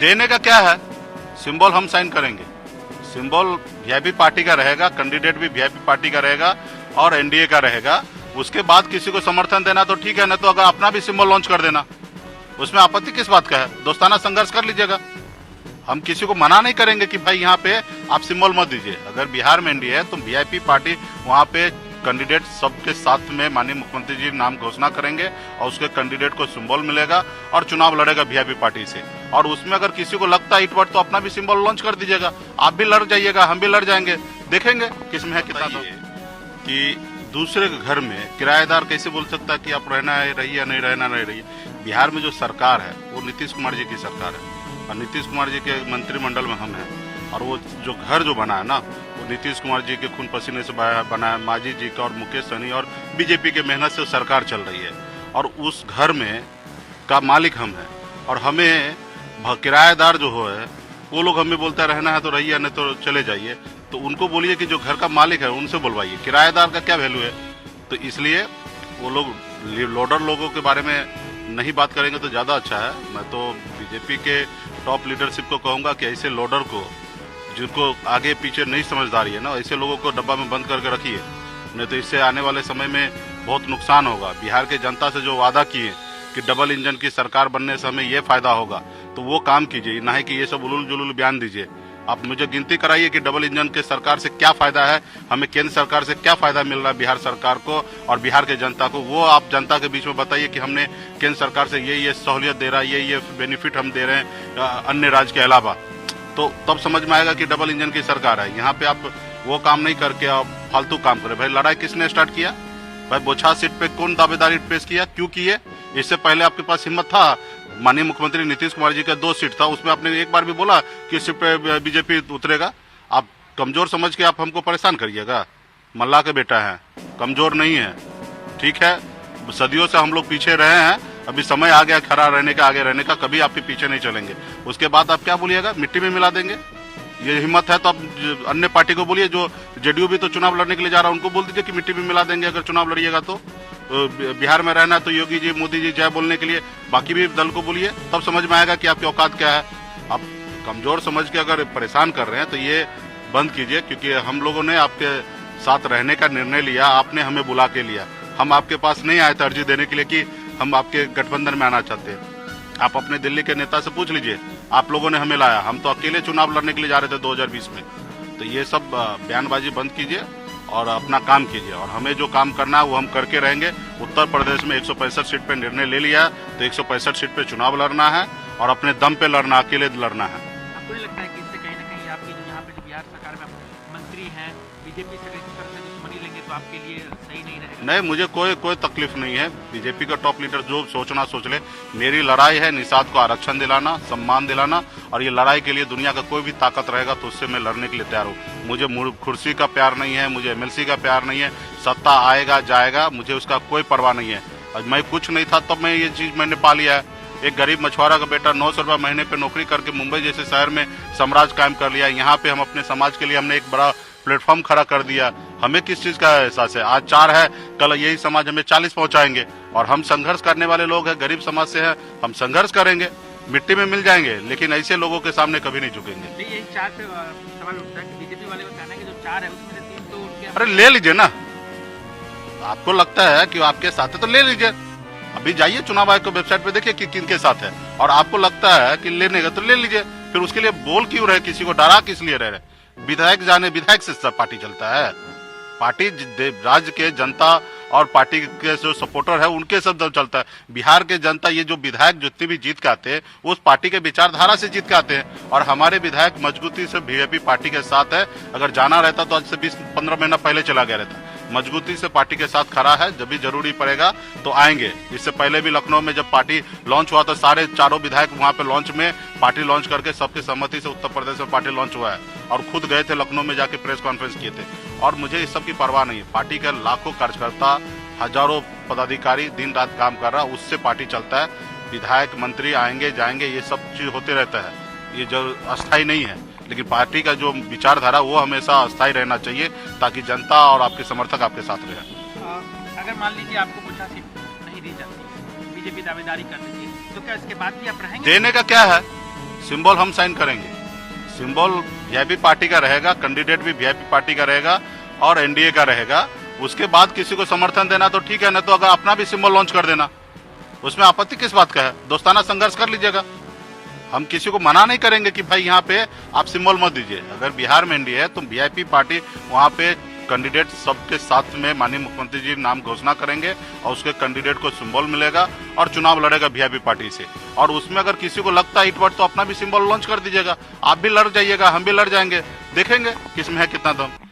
देने का क्या है, सिंबल हम साइन करेंगे, सिंबल वीआईपी पार्टी का रहेगा, कैंडिडेट भी वीआईपी पार्टी का रहेगा और एनडीए का रहेगा। उसके बाद किसी को समर्थन देना तो ठीक है, ना तो अगर अपना भी सिंबल लॉन्च कर देना, उसमें आपत्ति किस बात का है। दोस्ताना संघर्ष कर लीजिएगा, हम किसी को मना नहीं करेंगे कि भाई यहाँ पे आप सिंबल मत दीजिए। अगर बिहार में एनडीए है तो वीआईपी पार्टी वहाँ पे कैंडिडेट सबके साथ में माननीय मुख्यमंत्री जी नाम घोषणा करेंगे और उसके कैंडिडेट को सिंबल मिलेगा और चुनाव लड़ेगा वीआईपी पार्टी से। और उसमें अगर किसी को लगता है इटवट तो अपना भी सिंबल लॉन्च कर दीजिएगा, आप भी लड़ जाइएगा, हम भी लड़ जाएंगे, देखेंगे किसमें है कितना। तो कि दूसरे के घर में किराएदार कैसे बोल सकता है कि आप रहना है रहिए या नहीं रहना नहीं रहिए। बिहार में जो सरकार है वो नीतीश कुमार जी की सरकार है और नीतीश कुमार जी के मंत्रिमंडल में हम हैं। और वो जो घर जो बना है ना, वो नीतीश कुमार जी के खून पसीने से बना है, मांझी जी का और मुकेश सहनी और बीजेपी के मेहनत से सरकार चल रही है। और उस घर में का मालिक हम हैं और हमें किराएदार जो हो है वो लोग हमें बोलते रहना है तो रहिए नहीं तो चले जाइए। तो उनको बोलिए कि जो घर का मालिक है उनसे बुलवाइए, किराएदार का क्या वैल्यू है। तो इसलिए वो लोग लोडर लोगों के बारे में नहीं बात करेंगे तो ज़्यादा अच्छा है। मैं तो बीजेपी के टॉप लीडरशिप को कहूँगा कि ऐसे लोडर को, जिनको आगे पीछे नहीं समझदारी है ना, ऐसे लोगों को डब्बा में बंद करके रखिए, नहीं तो इससे आने वाले समय में बहुत नुकसान होगा। बिहार के जनता से जो वादा किए कि डबल इंजन की सरकार बनने से हमें ये फायदा होगा, तो वो काम कीजिए, ना ही कि ये सब उलूल जुलूल बयान दीजिए। आप मुझे गिनती कराइए कि डबल इंजन के सरकार से क्या फायदा है, हमें केंद्र सरकार से क्या फायदा मिल रहा है बिहार सरकार को और बिहार के जनता को। वो आप जनता के बीच में बताइए कि हमने केंद्र सरकार से ये सहूलियत दे रहा है, ये बेनिफिट हम दे रहे हैं अन्य राज्य के अलावा, तो तब समझ में आएगा कि डबल इंजन की सरकार है। यहाँ पे आप वो काम नहीं करके आप फालतू काम करें। भाई लड़ाई किसने स्टार्ट किया? भाई बोछा सीट पे कौन दावेदारी पेश किया, क्यों किए? इससे पहले आपके पास हिम्मत था? माननीय मुख्यमंत्री नीतीश कुमार जी का 2 सीट था, उसमें आपने एक बार भी बोला कि इस सीट पे बीजेपी उतरेगा? आप कमजोर समझ के आप हमको परेशान करिएगा। मल्ला के बेटा है, कमजोर नहीं है, ठीक है। सदियों से हम लोग पीछे रहे हैं, अभी समय आ गया खड़ा रहने का, आगे रहने का, कभी आपके पीछे नहीं चलेंगे। उसके बाद आप क्या बोलिएगा, मिट्टी में मिला देंगे? ये हिम्मत है तो आप अन्य पार्टी को बोलिए, जो जेडीयू भी तो चुनाव लड़ने के लिए जा रहा है, उनको बोल दीजिए कि मिट्टी में मिला देंगे अगर चुनाव लड़िएगा तो। बिहार में रहना तो योगी जी मोदी जी जय बोलने के लिए बाकी भी दल को बोलिए, तब समझ में आएगा कि आपकी औकात क्या है। आप कमजोर समझ के अगर परेशान कर रहे हैं तो ये बंद कीजिए, क्योंकि हम लोगों ने आपके साथ रहने का निर्णय लिया, आपने हमें बुला के लिया। हम आपके पास नहीं आए थे अर्जी देने के लिए कि हम आपके गठबंधन में आना चाहते हैं। आप अपने दिल्ली के नेता से पूछ लीजिए, आप लोगों ने हमें लाया, हम तो अकेले चुनाव लड़ने के लिए जा रहे थे 2020 में। तो ये सब बयानबाजी बंद कीजिए और अपना काम कीजिए, और हमें जो काम करना है वो हम करके रहेंगे। उत्तर प्रदेश में 165 सीट पे निर्णय ले लिया, तो 165 सीट पे चुनाव लड़ना है और अपने दम पे लड़ना, अकेले लड़ना है। आपको नहीं लगता है कि इससे कहीं ना कहीं आपकी जो यहाँ पे बिहार सरकार में मंत्री हैं, बीजेपी से इस तरह से दुश्मनी लेंगे तो आपके लिए सही नहीं रहेगा? नहीं, मुझे कोई तकलीफ नहीं है। बीजेपी का टॉप लीडर जो सोचना सोच ले। मेरी लड़ाई है निषाद को आरक्षण दिलाना, सम्मान दिलाना, और ये लड़ाई के लिए दुनिया का कोई भी ताकत रहेगा तो उससे मैं लड़ने के लिए तैयार हूँ। मुझे कुर्सी का प्यार नहीं है, मुझे एमएलसी का प्यार नहीं है। सत्ता आएगा जाएगा, मुझे उसका कोई परवाह नहीं है। और मैं कुछ नहीं था तब मैं ये चीज मैंने पा लिया है। एक गरीब मछुआरा का बेटा 900 रुपये महीने पे नौकरी करके मुंबई जैसे शहर में साम्राज्य कायम कर लिया। यहाँ पे हम अपने समाज के लिए हमने एक बड़ा प्लेटफॉर्म खड़ा कर दिया। हमें किस चीज का एहसास है? आज 4 है, कल यही समाज हमें 40 पहुंचाएंगे। और हम संघर्ष करने वाले लोग हैं, गरीब समाज से हैं, हम संघर्ष करेंगे, मिट्टी में मिल जाएंगे, लेकिन ऐसे लोगों के सामने कभी नहीं झुकेंगे। यही 4 पे सवाल उठता है कि बीजेपी वाले का कहना है कि जो 4 है उसमें से 3 तो उनके। अरे ले लीजिए ना, आपको लगता है कि आपके साथ है तो ले लीजिए। अभी जाइए चुनाव आयोग की वेबसाइट पे देखिए कि किनके साथ है, और आपको लगता है कि लेने का तो ले लीजिए। फिर उसके लिए बोल क्यों रहे, किसी को डरा किस लिए रहे? विधायक जाने, विधायक से सब पार्टी चलता है। पार्टी राज्य के जनता और पार्टी के जो सपोर्टर है उनके सब दल चलता है। बिहार के जनता, ये जो विधायक जितने भी जीत के आते हैं वो उस पार्टी के विचारधारा से जीत के आते हैं, और हमारे विधायक मजबूती से बीजेपी पार्टी के साथ है। अगर जाना रहता तो आज से 20-15 महीना पहले चला गया रहता। मजबूती से पार्टी के साथ खड़ा है, जब भी जरूरी पड़ेगा तो आएंगे। इससे पहले भी लखनऊ में जब पार्टी लॉन्च हुआ तो सारे 4 विधायक वहां पे लॉन्च में पार्टी लॉन्च करके सबकी सहमति से उत्तर प्रदेश में पार्टी लॉन्च हुआ है, और खुद गए थे लखनऊ में जाके प्रेस कॉन्फ्रेंस किए थे। और मुझे इस सब की परवाह नहीं है। पार्टी के लाखों कार्यकर्ता, हजारों पदाधिकारी दिन रात काम कर रहा, उससे पार्टी चलता है। विधायक मंत्री आएंगे जाएंगे, ये सब चीज होते रहता है, ये जो अस्थायी नहीं है। लेकिन पार्टी का जो विचारधारा वो हमेशा अस्थायी रहना चाहिए, ताकि जनता और आपके समर्थक आपके साथ रहे। अगर मान लीजिए आपको 50 सीट नहीं दी जाती, बीजेपी दावेदारी कर देती है, तो क्या इसके बाद भी आप रहेंगे? देने का क्या है, सिंबल हम साइन करेंगे। सिंबल वीआईपी पार्टी का रहेगा, कैंडिडेट भी वीआईपी पार्टी का रहेगा और एनडीए का रहेगा। उसके बाद किसी को समर्थन देना तो ठीक है, ना तो अगर अपना भी सिंबल लॉन्च कर देना, उसमें आपत्ति किस बात का है? दोस्ताना संघर्ष कर लीजिएगा। हम किसी को मना नहीं करेंगे कि भाई यहाँ पे आप सिंबल मत दीजिए। अगर बिहार में एनडीए है तो वीआईपी पार्टी वहाँ पे कैंडिडेट सबके साथ में माननीय मुख्यमंत्री जी नाम घोषणा करेंगे और उसके कैंडिडेट को सिंबल मिलेगा और चुनाव लड़ेगा वीआईपी पार्टी से। और उसमें अगर किसी को लगता है इटवट तो अपना भी सिंबल लॉन्च कर दीजिएगा। आप भी लड़ जाइएगा, हम भी लड़ जाएंगे, देखेंगे किसमें है कितना दम।